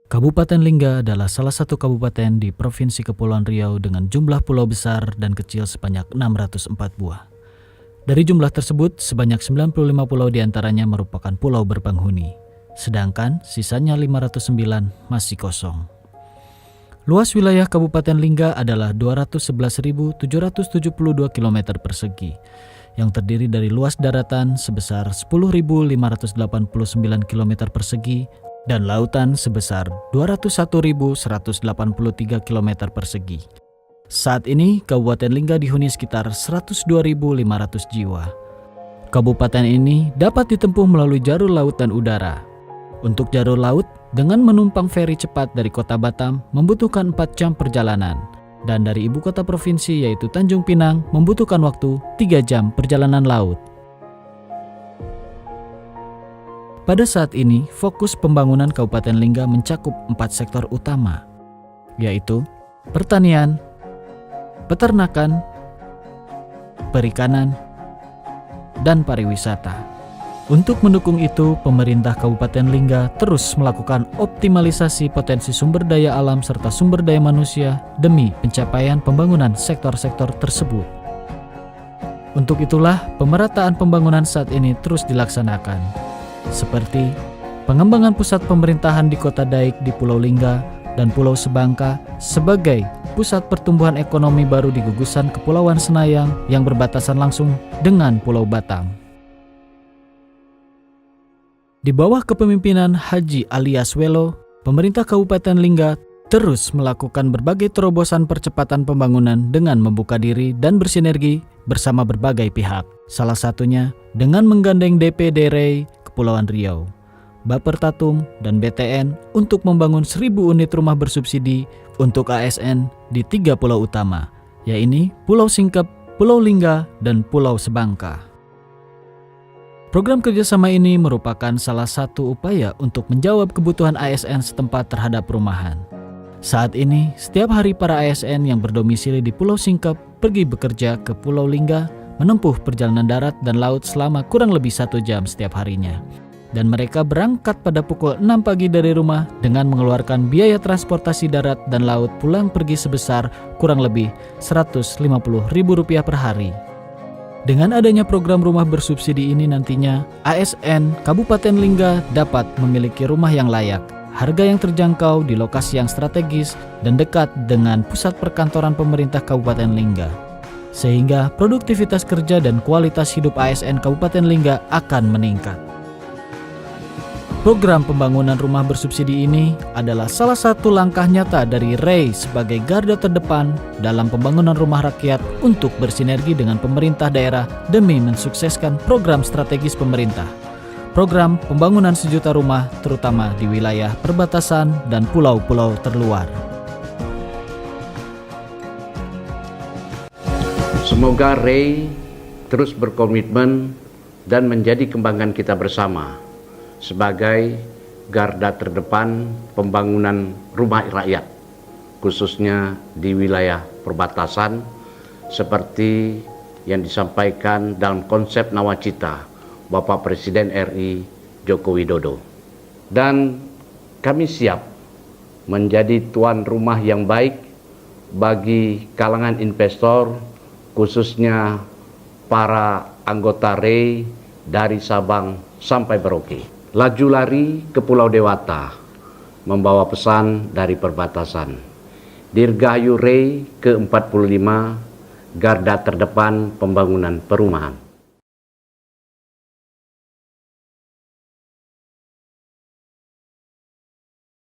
Kabupaten Lingga adalah salah satu kabupaten di Provinsi Kepulauan Riau dengan jumlah pulau besar dan kecil sebanyak 604 buah. Dari jumlah tersebut, sebanyak 95 pulau diantaranya merupakan pulau berpenghuni, sedangkan sisanya 509 masih kosong. Luas wilayah Kabupaten Lingga adalah 211.772 km persegi, yang terdiri dari luas daratan sebesar 10.589 km persegi dan lautan sebesar 201.183 km persegi. Saat ini, Kabupaten Lingga dihuni sekitar 102.500 jiwa. Kabupaten ini dapat ditempuh melalui jalur laut dan udara. Untuk jalur laut, dengan menumpang feri cepat dari kota Batam membutuhkan 4 jam perjalanan, dan dari ibu kota provinsi yaitu Tanjung Pinang membutuhkan waktu 3 jam perjalanan laut. Pada saat ini, fokus pembangunan Kabupaten Lingga mencakup 4 sektor utama, yaitu pertanian, peternakan, perikanan, dan pariwisata. Untuk mendukung itu, pemerintah Kabupaten Lingga terus melakukan optimalisasi potensi sumber daya alam serta sumber daya manusia demi pencapaian pembangunan sektor-sektor tersebut. Untuk itulah, pemerataan pembangunan saat ini terus dilaksanakan, seperti pengembangan pusat pemerintahan di Kota Daik di Pulau Lingga dan Pulau Sebangka sebagai pusat pertumbuhan ekonomi baru di gugusan Kepulauan Senayang yang berbatasan langsung dengan Pulau Batam. Di bawah kepemimpinan Haji alias Welo, pemerintah Kabupaten Lingga terus melakukan berbagai terobosan percepatan pembangunan dengan membuka diri dan bersinergi bersama berbagai pihak. Salah satunya dengan menggandeng DPD RI Kepulauan Riau, Bappertatum, dan BTN untuk membangun 1.000 unit rumah bersubsidi untuk ASN di 3 pulau utama, yaitu Pulau Singkep, Pulau Lingga, dan Pulau Sebangka. Program kerjasama ini merupakan salah satu upaya untuk menjawab kebutuhan ASN setempat terhadap perumahan. Saat ini, setiap hari para ASN yang berdomisili di Pulau Singkep pergi bekerja ke Pulau Lingga, menempuh perjalanan darat dan laut selama kurang lebih 1 jam setiap harinya. Dan mereka berangkat pada pukul 6 pagi dari rumah dengan mengeluarkan biaya transportasi darat dan laut pulang pergi sebesar kurang lebih Rp150.000 per hari. Dengan adanya program rumah bersubsidi ini nantinya, ASN Kabupaten Lingga dapat memiliki rumah yang layak, harga yang terjangkau di lokasi yang strategis dan dekat dengan pusat perkantoran pemerintah Kabupaten Lingga. Sehingga produktivitas kerja dan kualitas hidup ASN Kabupaten Lingga akan meningkat. Program pembangunan rumah bersubsidi ini adalah salah satu langkah nyata dari RI sebagai garda terdepan dalam pembangunan rumah rakyat untuk bersinergi dengan pemerintah daerah demi mensukseskan program strategis pemerintah. Program pembangunan 1 juta rumah terutama di wilayah perbatasan dan pulau-pulau terluar. Semoga RI terus berkomitmen dan menjadi kebanggaan kita bersama sebagai garda terdepan pembangunan rumah rakyat, khususnya di wilayah perbatasan seperti yang disampaikan dalam konsep Nawacita Bapak Presiden RI Joko Widodo. Dan kami siap menjadi tuan rumah yang baik bagi kalangan investor, khususnya para anggota RI dari Sabang sampai Merauke. Laju lari ke Pulau Dewata, membawa pesan dari perbatasan. Dirgahayu RI ke-45, garda terdepan pembangunan perumahan.